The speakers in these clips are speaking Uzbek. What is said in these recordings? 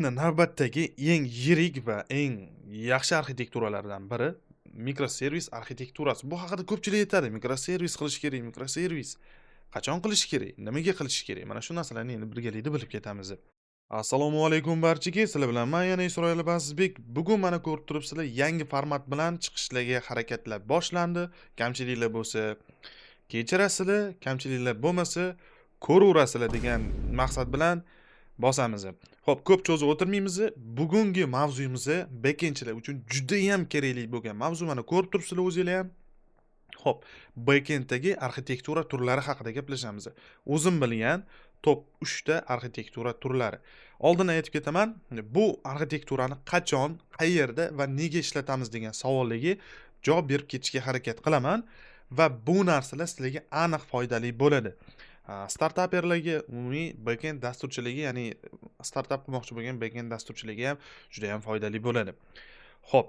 Navbatdagi eng yirik va eng yaxshi arxitekturalardan biri mikroservis arxitekturasi. Bu haqida ko'pchilik aytadi. Mikroservis qilish kerak, mikroservis. Qachon qilish kerak? Nimaga qilish kerak? Mana shu narsalarni endi birgalikda bilib ketamiz. Assalomu alaykum barchaga. Sizlar bilan men yana Isroil Bazizbek. Bugun mana ko'rib turibsizlar, yangi format bilan chiqishlarga harakatlar boshlandi. Kamchiliklar bo'lsa, kechirasizlar, kamchiliklar bo'lmasa, ko'raverasizlar degan maqsad bilan bosamiz. Xo'p, ko'p cho'zib o'tirmaymiz. Bugungi mavzuyimiz backendchilar uchun juda ham kerakli bo'lgan mavzu. Mana ko'rib turibsizlar o'zingizlar ham. Xo'p, backenddagi arxitektura turlari haqida gaplashamiz. O'zim bilgan top 3 ta arxitektura turlari. Oldin aytib ketaman, bu arxitekturani qachon, qayerda va nega ishlatamiz degan savollarga javob berib ketishga harakat qilaman va bu narsalar sizlarga aniq foydali bo'ladi. Startaperlarga, umumiy backend dasturchiligi, ya'ni startap qilmoqchi bo'lgan backend dasturchiligi ham juda ham foydali bo'ladi. Xo'p,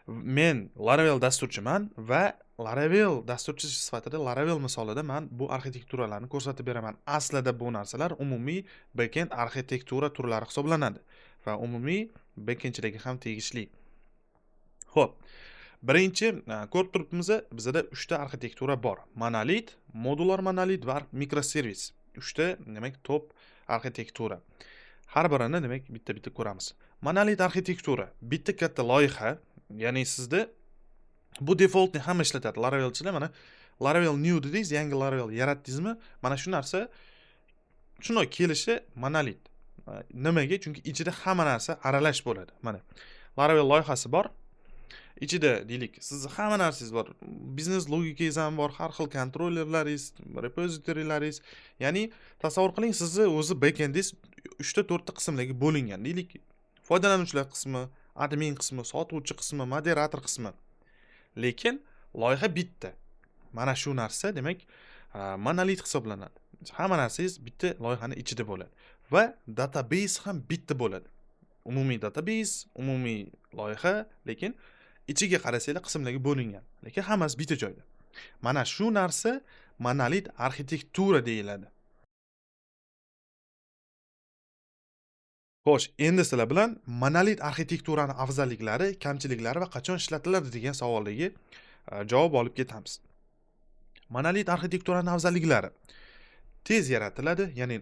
men Laravel dasturchiman va Laravel dasturchisi sifatida Laravel misolida men bu arxitekturalarni ko'rsatib beraman. Aslida bu narsalar umumiy backend arxitektura turlari hisoblanadi va umumiy backendchilarga ham tegishli. Xo'p, birinchi ko'rib turibmiz, bizda 3 ta arxitektura bor. Monolit, modular monolit va mikroservis. 3 ta demak top arxitektura. Har birini demak bitta-bitta ko'ramiz. Monolit arxitektura bitta katta loyiha, ya'ni sizda bu defaultni hamma ishlatadi. Laravelchilar mana Laravel new dedingiz, yangi Laravel yaratdingizmi? Mana shu narsa shunday kelishi monolit. Nimaga? Chunki ichida hamma narsa aralash bo'ladi. Mana Laravel loyihasi bor. Ichida deylik, sizni hamma narsangiz bor. Biznes logikangiz ham bor, har xil kontrollerlaringiz, repozitorilaringiz. Ya'ni tasavvur qiling, sizni o'zi backendingiz 3 ta 4 ta qismlarga bo'lingan. Deylik, foydalanuvchilar qismi, admin qismi, sotuvchi qismi, moderator qismi. Lekin loyiha bitta. Mana shu narsa demak monolit hisoblanadi. Hamma narsangiz bitta loyihani ichida bo'ladi va database ham bitta bo'ladi. Umumiy database, umumiy loyiha, lekin ichiga qarasanglar qismlarga bo'lingan. Lekin hammasi bitta joyda. Mana shu narsa monolit arxitektura deyiladi. Xo'sh, endi sizlar bilan monolit arxitekturani afzalliklari, kamchiliklari va qachon ishlatiladi degan savollarga javob olib ketamiz. Monolit arxitekturani afzalliklari: tez yaratiladi, ya'ni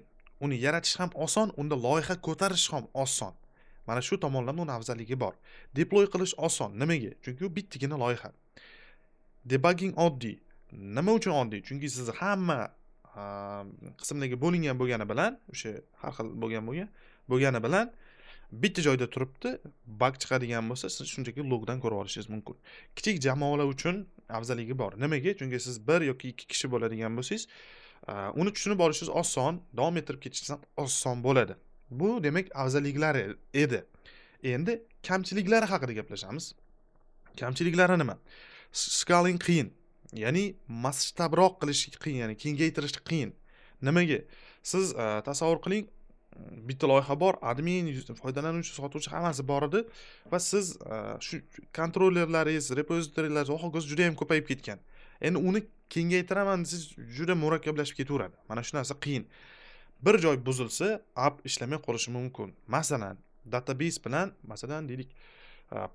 uni yaratish ham oson, unda loyiha ko'tarish ham oson. Mana shu tomonlama uni afzalligi bor. Deploy qilish oson. Nimaga? Chunki u bittagina loyiha. Debugging oddiy. Nima uchun oddiy? Chunki siz hamma qismlarga bo'lingan bo'lgani bilan, o'sha har xil bo'lgani bilan bitta joyda turibdi, bug chiqadigan bo'lsa, siz shunchaki logdan ko'rib olishingiz mumkin. Kichik jamoalar uchun afzalligi bor. Nimaga? Chunki siz 1 yoki 2 kishi bo'ladigan bo'lsangiz, uni tushunib olishingiz oson, davom ettirib ketishingiz ham oson bo'ladi. Bu demak afzalliklari edi. Endi kamchiliklari haqida gaplashamiz. Kamchiliklari nima? Scaling qiyin. Ya'ni masshtabroq qilish qiyin, ya'ni kengaytirish qiyin. Nimaga? Siz tasavvur qiling, bitta loyiha bor, admin, foydalanuvchi, sotuvchi hammasi bor edi va siz shu kontrollerlaringiz, repozitorilaringiz va hokazo juda ham ko'payib ketgan. Endi uni kengaytiraman desangiz juda murakkablashib ketaveradi. Mana shu narsa qiyin. Bir joy buzilsa, app ishlamay qolishi mumkin. Masalan, database bilan, masalan, deylik,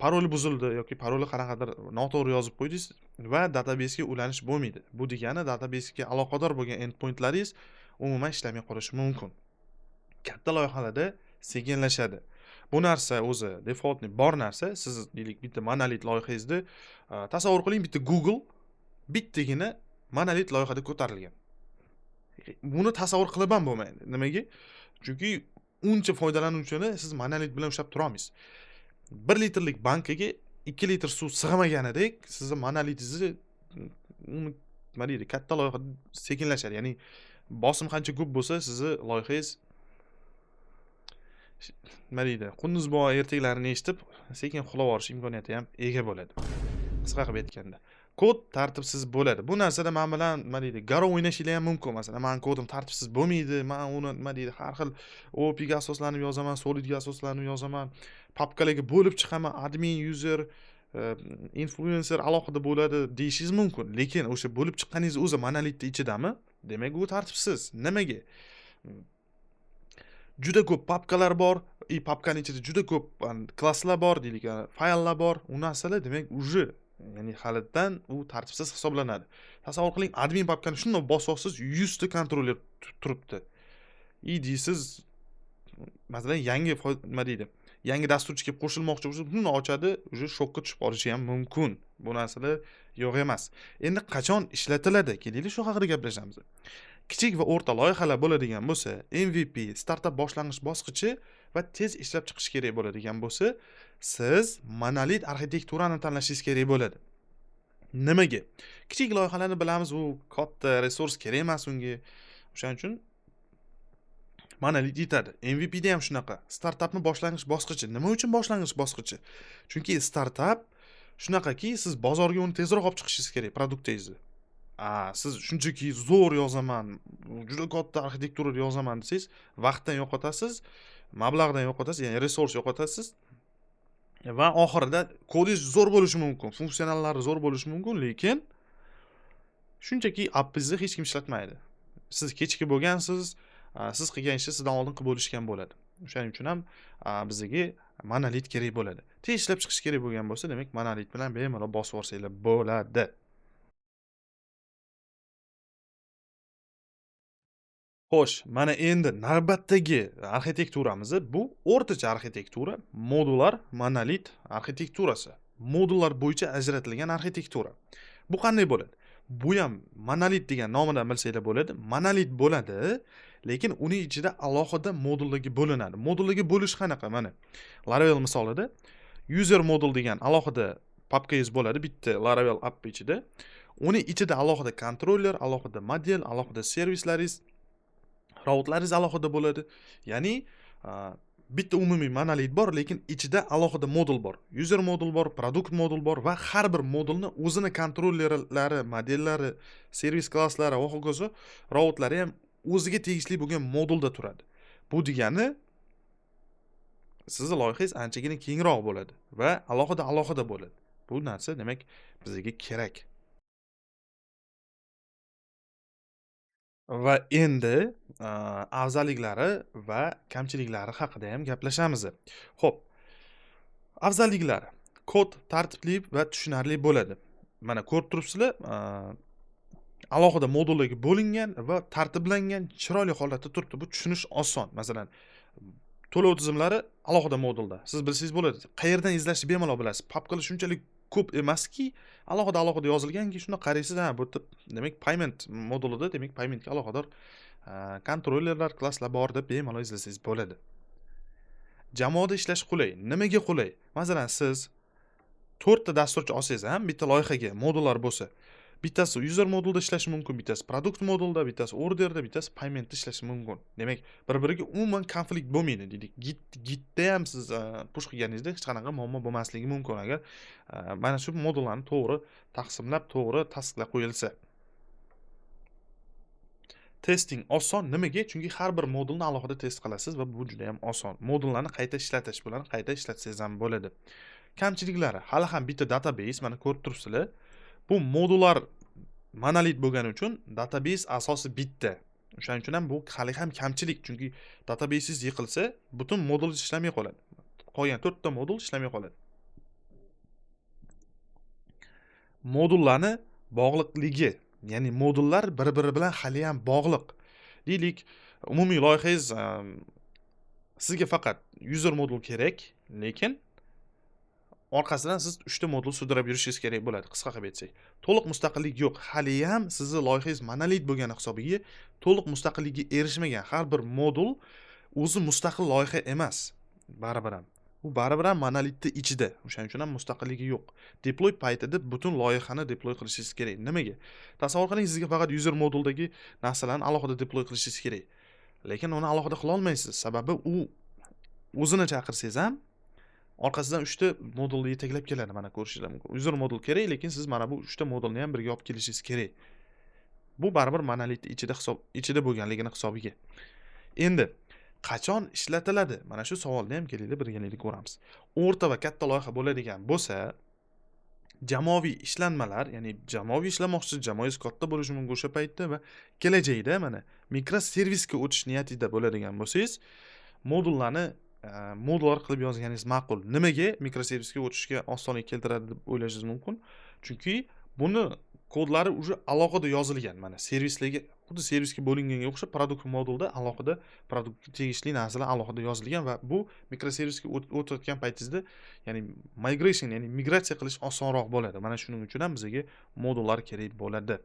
parol buzildi yoki parolni qanaqadir noto'g'ri yozib qo'ydingiz va databasega ulanish bo'lmaydi. Bu degani databasega aloqador bo'lgan endpointlaringiz umuman ishlamay qolishi mumkin. Katta loyihalarda sekinlashadi. Bu narsa o'zi defaultni bor narsa. Siz deylik bitta monolit loyihangizni tasavvur qiling, bitta Google bittagina monolit loyihada ko'tarilgan. Buni tasavvur qilib ham bo'lmaydi. Nimaga? Chunki uncha foydalanuvchini siz monolit bilan ushlab tura olmaysiz. 1 litrlik bankaga 2 litr suv sig'maganidek, sizni monolitingizni nima deydi, katta loyihada sekinlashadi. Ya'ni bosim qancha ko'p bo'lsa, sizni loyihangiz nima deydi, qunduz bobo ertaklarini eshitib, sekin uxlab olish imkoniyati ham ega bo'ladi. Qisqa qilib aytganda, kod tartibsiz bo'ladi. Bu narsada men bilan nima deydi, garov o'ynashinglar ham mumkin. Masalan, men kodim tartibsiz bo'lmaydi. Men uni nima deydi, har xil OOP ga asoslanib yozaman, Solid ga asoslanib yozaman, papkalarga bo'lib chiqaman, admin, user, influencer alohida bo'ladi deyishingiz mumkin. Lekin o'sha bo'lib chiqqaningiz o'zi monolitning ichidami? Demak, u tartibsiz. Nimaga? juda ko'p papkalar bor, papkaning ichida juda ko'p klasslar bor deylik, fayllar bor. U narsalar demak уже ya'ni halidan u tartibsiz hisoblanadi. Tasavvur qiling, admin papkani shunday bosyapsiz, 100 ta kontroller turibdi. Deysiz, masalan, yangi nima deydi? Yangi dasturchi kelib qo'shilmoqchi bo'lsa, buni ochadi, уже shokka tushib qolishi ham mumkin. Bu narsalar yo'q emas. Endi qachon ishlatiladi? Kelaylik shu haqida gaplashamiz. Kichik va o'rta loyihalar bo'ladigan bo'lsa, MVP, startup boshlang'ich bosqichi va tez ishlab chiqish kerak bo'ladigan bo'lsa, siz monolit arxitekturani tanlashingiz kerak bo'ladi. Nimaga? Kichik loyihalarni bilamiz, u katta resurs kerak emas unga. O'shaning uchun monolit yetadi. MVP da ham shunaqa. Startapni boshlang'ich bosqichi. Nima uchun boshlang'ich bosqichi? Chunki startup shunaqaki, siz bozorga uni tezroq olib chiqishingiz kerak produktingizni. Siz shunchaki zo'r yozaman, juda katta arxitekturada yozaman desangiz, vaqtdan yo'qotasiz, mablag'dan yo'qotasiz, ya'ni resurs yo'qotasiz va oxirida kodingiz zo'r bo'lishi mumkin, funksiyonallari zo'r bo'lishi mumkin, lekin shunchaki appingizni hech kim ishlatmaydi. Siz kechki bo'lgansiz, siz qilgan ishni sizdan oldin qilib bo'lishgan bo'ladi. O'shaning uchun ham bizga monolit kerak bo'ladi. Tez ishlab chiqish kerak bo'lgan bo'lsa, demak monolit bilan bemalol bosib olsanglar bo'ladi. Xo'sh, mana endi navbatdagi arxitekturamiz bu o'rtacha arxitektura, modular monolit arxitekturasi. Modullar bo'yicha ajratilgan arxitektura. Bu qanday bo'ladi? Bu ham monolit degan nomidan bilsanglar bo'ladi. Monolit bo'ladi, lekin uning ichida alohida modullarga bo'linadi. Modullarga bo'lish qanaqa? Mana Laravel misolida user modul degan alohida papkangiz bo'ladi bitta Laravel app ichida. Uning ichida alohida kontroller, alohida model, alohida servislaringiz, rautlaringiz alohida bo'ladi. Ya'ni bitta umumiy monolit bor, lekin ichida alohida modul bor. User modul bor, produkt modul bor va har bir modulni o'zini kontrollerlari, modellari, servis klasslari va hokazo rautlari ham o'ziga tegishli bo'lgan modulda turadi. Bu degani sizning loyihangiz anchagina kengroq bo'ladi va alohida bo'ladi. Bu narsa demak bizga kerak. Va endi afzalliklari va kamchiliklari haqida ham gaplashamiz. Xo'p, afzalliklari: kod tartibli va tushunarli bo'ladi. Mana ko'rib turibsizlar, alohida modullarga bo'lingan va tartiblangan, chiroyli holatda turibdi. Bu tushunish oson. Masalan, to'lov tizimlari alohida modulda. Siz bilsangiz bo'ladi. Qayerdan izlashni bemalol bilasiz. Papkalar shunchalik ko'p emaski, alohida yozilganki, shunda qaraysiz, bu demak payment modulida, demak paymentga alohida kontrollerlar, klasslar bor deb bemalol izlasangiz bo'ladi. Jamoada ishlash qulay. Nimaga qulay? Masalan, siz 4 ta dasturchi olsangiz ham bitta loyihaga modullar bo'lsa, bittasi user modulda ishlashi mumkin, bittasi produkt modulda, bittasi orderda, bittasi paymentda ishlashi mumkin. Demak, bir-biriga umuman konflikt bo'lmaydi deylik. Gitda ham siz push qilganingizda hech qanaqa muammo bo'lmasligi mumkin agar mana shu modullarni to'g'ri taqsimlab, to'g'ri tasdiqlab qo'yilsa. Testing oson. Nimaga? Chunki har bir modulni alohida test qilasiz va bu juda ham oson. Modullarni qayta ishlatish bilan qayta ishlatsangiz ham bo'ladi. Kamchiliklari: hali ham bitta database, mana ko'rib turibsizlar. Bu modullar monolit bo'lgani uchun database asosi bitta. O'shaning uchun ham bu hali ham kamchilik, chunki database'ingiz yiqilsa, butun modul ishlamay qoladi. Qolgan 4 ta modul ishlamay qoladi. Modullarni bog'liqligi, ya'ni modullar bir-biri bilan hali ham bog'liq. Deylik, umumiy loyihangiz sizga faqat user modul kerak, lekin orqasidan siz 3 ta modul sudrab yurishingiz kerak bo'ladi, qisqa qilib aytsak. To'liq mustaqillik yo'q. Hali ham sizning loyihangiz monolit bo'lgani hisobiga to'liq mustaqillikka erishmagan. Har bir modul o'zi mustaqil loyiha emas. Baribir ham. U baribir ham monolitni ichida. O'shaning uchun ham mustaqilligi yo'q. Deploy paytida butun loyihani deploy qilishingiz kerak. Nimaga? Tasavvur qiling, sizga faqat user moduldagi narsalarni alohida deploy qilishingiz kerak. Lekin uni alohida qila olmaysiz. Sababi u o'zini chaqirsangiz ham orqasidan 3 ta modulni yetaklab keladi, mana ko'rishingiz mumkin. User modul kerak, lekin siz mana bu 3 ta modulni ham birga olib kelishingiz kerak. Bu baribir monolit ichida bo'lganligini hisobiga. Endi qachon ishlatiladi? Mana shu savolni ham kelaylik birgalikda ko'ramiz. O'rta va katta loyiha bo'ladigan bo'lsa, jamoaviy ishlanmalar, ya'ni jamoaviy ishlamoqchi, jamoangiz katta bo'lishi mumkin o'sha paytda va kelajakda mana mikroservisga o'tish niyatida bo'ladigan bo'lsangiz, modullarni modullar qilib yozganingiz ma'qul. Nimaga mikroservisga o'tishga osonlik keltiradi deb o'ylashingiz mumkin? Chunki buni kodlari уже alohida yozilgan. Mana servislarga, xuddi servisga bo'linganga o'xshab produkt modulda alohida produktga tegishli narsalar alohida yozilgan va bu mikroservisga o'tayotgan paytingizda, ya'ni migration, ya'ni migratsiya qilish osonroq bo'ladi. Mana shuning uchun ham bizga modullar kerak bo'ladi.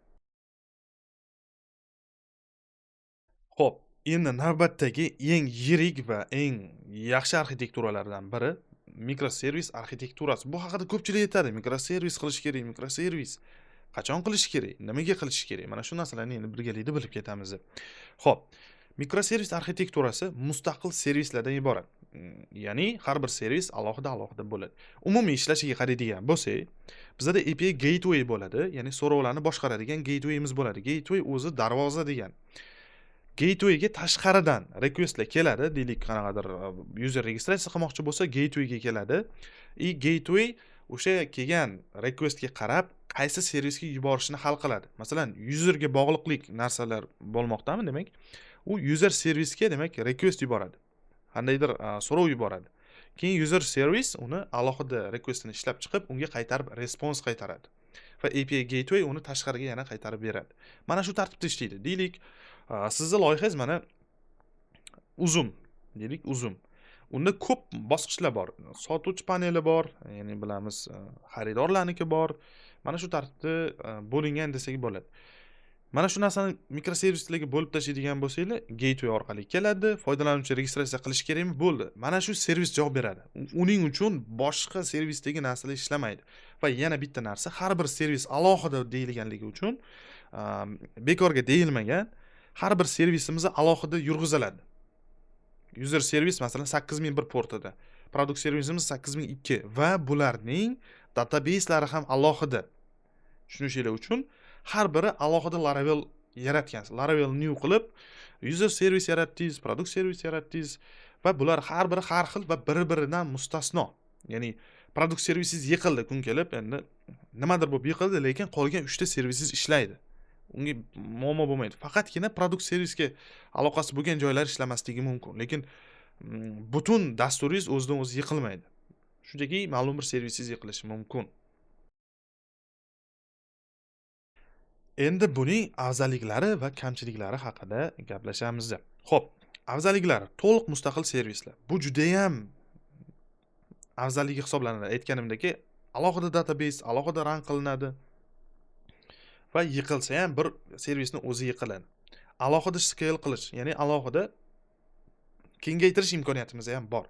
Xo'p, endi navbatdagi eng yirik va eng yaxshi arxitekturalardan biri mikroservis arxitekturasi. Bu haqida ko'pchilik aytadi, mikroservis qilish kerak, mikroservis. Qachon qilish kerak? Nimaga qilish kerak? Mana shu narsalarni endi birgalikda bilib ketamiz. Xo'p, mikroservis arxitekturasi mustaqil servislardan iborat. Ya'ni har bir servis alohida bo'ladi. Umumiy ishlashiga qaraydigan bo'lsak, bizda API gateway bo'ladi, ya'ni so'rovlarni boshqaradigan gatewayimiz bo'ladi. Gateway o'zi darvoza degan. Gatewayga tashqaridan requestlar keladi, deylik qanaqadir user registratsiya qilmoqchi bo'lsa, gatewayga keladi. Gateway o'sha kelgan requestga qarab, qaysi servisga yuborishni hal qiladi. Masalan, userga bog'liqlik narsalar bo'lmoqdami, demak, u user servisga demak request yuboradi. Qandaydir so'rov yuboradi. Keyin user servis uni alohida requestini ishlab chiqib, unga qaytarib response qaytaradi. Va API gateway uni tashqariga yana qaytarib beradi. Mana shu tartibda ishlaydi. Deylik, sizni loyihangiz mana uzum, deylik uzum. Unda ko'p bosqichlar bor. Sotuvchi paneli bor, ya'ni bilamiz, xaridorlarniki bor. Mana shu tartibda bo'lingan desak bo'ladi. Mana shu narsani mikroservislarga bo'lib tashlaydigan bo'lsanglar, gateway orqali keladi, foydalanuvchi registratsiya qilish kerakmi? Bo'ldi. Mana shu servis javob beradi. Uning uchun boshqa servisdagi narsalar ishlamaydi. Va yana bitta narsa, har bir servis alohida deyilganligi uchun bekorga deyilmagan, har bir servisimiz alohida yurg'iziladi. User servis masalan 8001 portida, produkt servisimiz 8002 va bularning databaselari ham alohida. Tushunishinglar uchun har biri alohida Laravel yaratgansiz. Laravel new qilib user servis yaratdingiz, produkt servis yaratdingiz va bular har biri har xil va bir-biridan mustasno. Ya'ni produkt servisingiz yiqildi kun kelib, endi nimadir bo'lib yiqildi, lekin qolgan 3 ta servisingiz ishlaydi. Unga muammo bo'lmaydi. Faqatgina produkt servisga aloqasi bo'lgan joylar ishlamasligi mumkin, lekin butun dasturingiz o'zidan o'zi yiqilmaydi. Shunchaki ma'lum bir servisingiz yiqilishi mumkin. Endi buning afzalliklari va kamchiliklari haqida gaplashamiz. Xo'p, afzalliklari to'liq mustaqil servislar. Bu juda ham afzalligi hisoblanadi. Aytganimdek, alohida database alohida run qilinadi. Va yiqilsa ham bir servisni o'zi yiqiladi. Alohida scale qilish, ya'ni alohida kengaytirish imkoniyatimiz ham bor.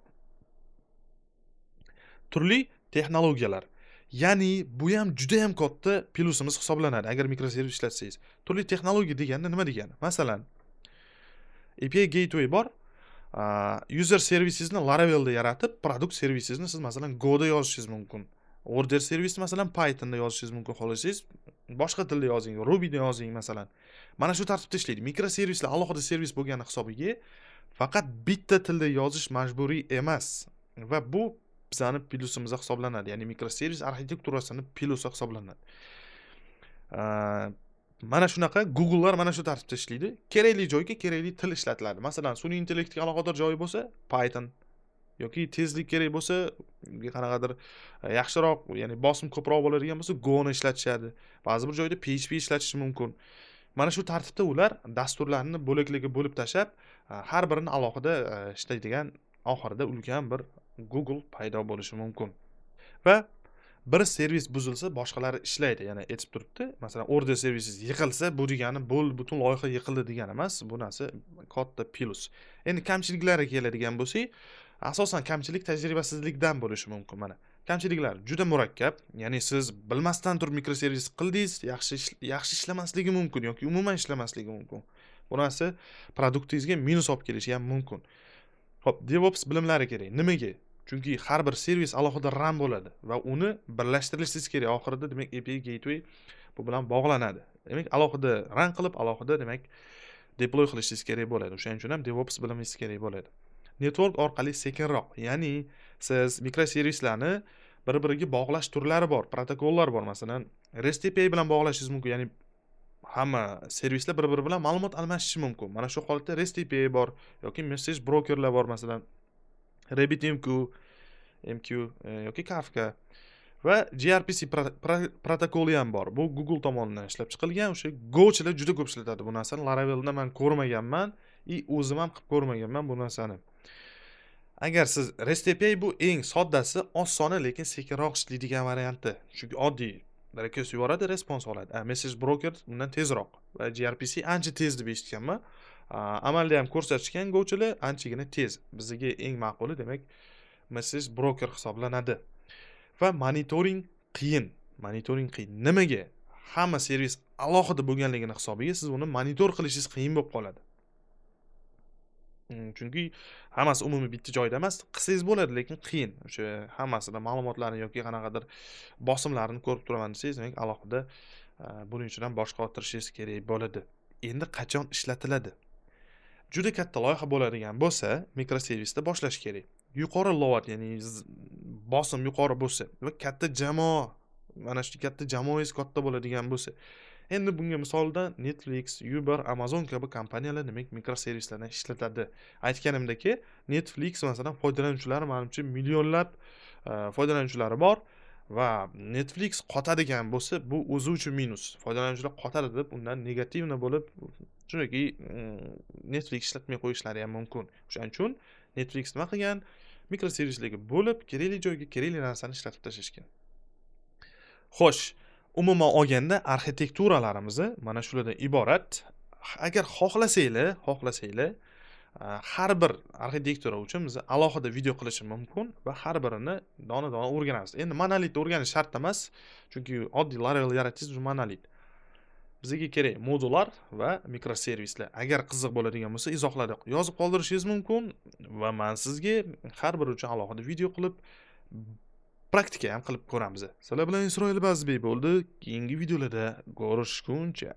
Turli texnologiyalar. Ya'ni bu ham juda ham katta plusimiz hisoblanadi agar mikroservis ishlatsangiz. Turli texnologiya deganda nima degani? Masalan, API gateway bor. User servisingizni Laravelda yaratib, produkt servisingizni siz masalan Go da yozishingiz mumkin. Order servisni masalan Pythonda yozishingiz mumkin. Xohlasangiz boshqa tilda yozing, Rubyda yozing masalan. Mana shu tartibda ishlaydi. Mikroservislar alohida servis bo'lgani hisobiga faqat bitta tilda yozish majburiy emas va bu bizning plusimiz hisoblanadi. Ya'ni mikroservis arxitekturasini plusi hisoblanadi. Mana shunaqa Google'lar mana shu tartibda ishlaydi. Kerakli joyga kerakli til ishlatiladi. Masalan, sun'iy intellektga aloqador joyi bo'lsa Python yoki tezlik kerak bo'lsa, qanaqadir yaxshiroq, ya'ni bosim ko'proq bo'ladigan bo'lsa Go ni ishlatishadi. Ba'zi bir joyda PHP ishlatish mumkin. Mana shu tartibda ular dasturlarni bo'laklarga bo'lib tashab, har birini alohida ishlaydigan, oxirida ulkan bir Google paydo bo'lishi mumkin. Va bir servis buzilsa, boshqalari ishlaydi. Ya'ni aytib turibdi. Masalan, order servisingiz yiqilsa, bu degani butun loyiha yiqildi degani emas. Bu narsa katta plus. Endi kamchiliklariga keladigan bo'lsak, asosan kamchilik tajribasizlikdan bo'lishi mumkin. Mana kamchiliklar juda murakkab. Ya'ni siz bilmasdan turib mikroservis qildingiz, yaxshi ishlamasligi mumkin yoki umuman ishlamasligi mumkin. Bu narsa produktingizga minus olib kelishi ham mumkin. Xo'p, DevOps bilimlari kerak. Nimaga? Chunki har bir servis alohida run bo'ladi va uni birlashtirishingiz kerak. Oxirida demak API gateway bu bilan bog'lanadi. Demak, alohida run qilib, alohida demak deploy qilishingiz kerak bo'ladi. O'shaning uchun ham DevOps bilimingiz kerak bo'ladi. Network orqali sekinroq, ya'ni siz mikroservislarni bir-biriga bog'lash turlari bor, protokollar bor. Masalan, REST API bilan bog'lashingiz mumkin, ya'ni hamma servislar bir-biri bilan ma'lumot almashishi mumkin. Mana shu holatda REST API bor yoki message brokerlar bor, masalan, RabbitMQ, MQ yoki Kafka va gRPC protokoli ham bor. Bu Google tomonidan ishlab chiqilgan. O'sha Go'chilar juda ko'p ishlatadi bu narsani. Laravelda men ko'rmaganman, o'zim ham qilib ko'rmaganman bu narsani. Agar siz REST API bu eng soddasi, osoni, lekin sekinroq ishlaydigan varianti. Chunki oddiy request yuboradi, respons oladi. Message broker undan tezroq va gRPC ancha tez deb eshitganman. Amalda ham ko'rsatishgan Go'chilar anchagina tez. Bizga eng ma'quli demak message broker hisoblanadi. Va monitoring qiyin. Monitoring qiyin. Nimaga? Hamma servis alohida bo'lganligini hisobiga siz uni monitor qilishingiz qiyin bo'lib qoladi. Chunki hammasi umumiy bitta joyda emas, qilsangiz bo'ladi, lekin qiyin. O'sha hammasida ma'lumotlarni yoki qanaqadir bosimlarni ko'rib turaman desangiz, demak alohida buning uchun ham boshqa o'tirishingiz kerak bo'ladi. Endi qachon ishlatiladi? Juda katta loyiha bo'ladigan bo'lsa, mikroservisda boshlash kerak. Yuqori lovat, ya'ni bosim yuqori bo'lsa va katta jamoa, mana shu katta jamoangiz katta bo'ladigan bo'lsa. Endi bunga misolda Netflix, Uber, Amazon kabi kompaniyalar demak mikroservislarni ishlatadi. Aytganimdek, Netflix masalan foydalanuvchilari menimcha millionlab foydalanuvchilari bor va Netflix qotadigan bo'lsa, bu o'zi uchun minus. Foydalanuvchilar qotadi deb undan negativni bo'lib, chunki Netflix ishlatmay qo'yishlari ham mumkin. O'shaning uchun Netflix nima qilgan? Mikroservislarga bo'lib, kerakli joyga kerakli narsani ishlatib tashashgan. Xo'sh, umuman olganda arxitekturalarimizda mana shulardan iborat. Agar xohlasanglar, har bir arxitektura uchun biz alohida video qilishim mumkin va har birini dona-dona o'rganamiz. Endi monolit o'rganish shart emas, chunki oddiy Laravel yaratishingiz uchun monolit. Bizga kerak modular va mikroservislar. Agar qiziq bo'ladigan bo'lsa, izohlarda yozib qoldirishingiz mumkin va men sizga har biri uchun alohida video qilib praktika ham qilib ko'ramiz. Sizlar bilan Isroil Bazbek bo'ldi. Keyingi videolarda ko'rishguncha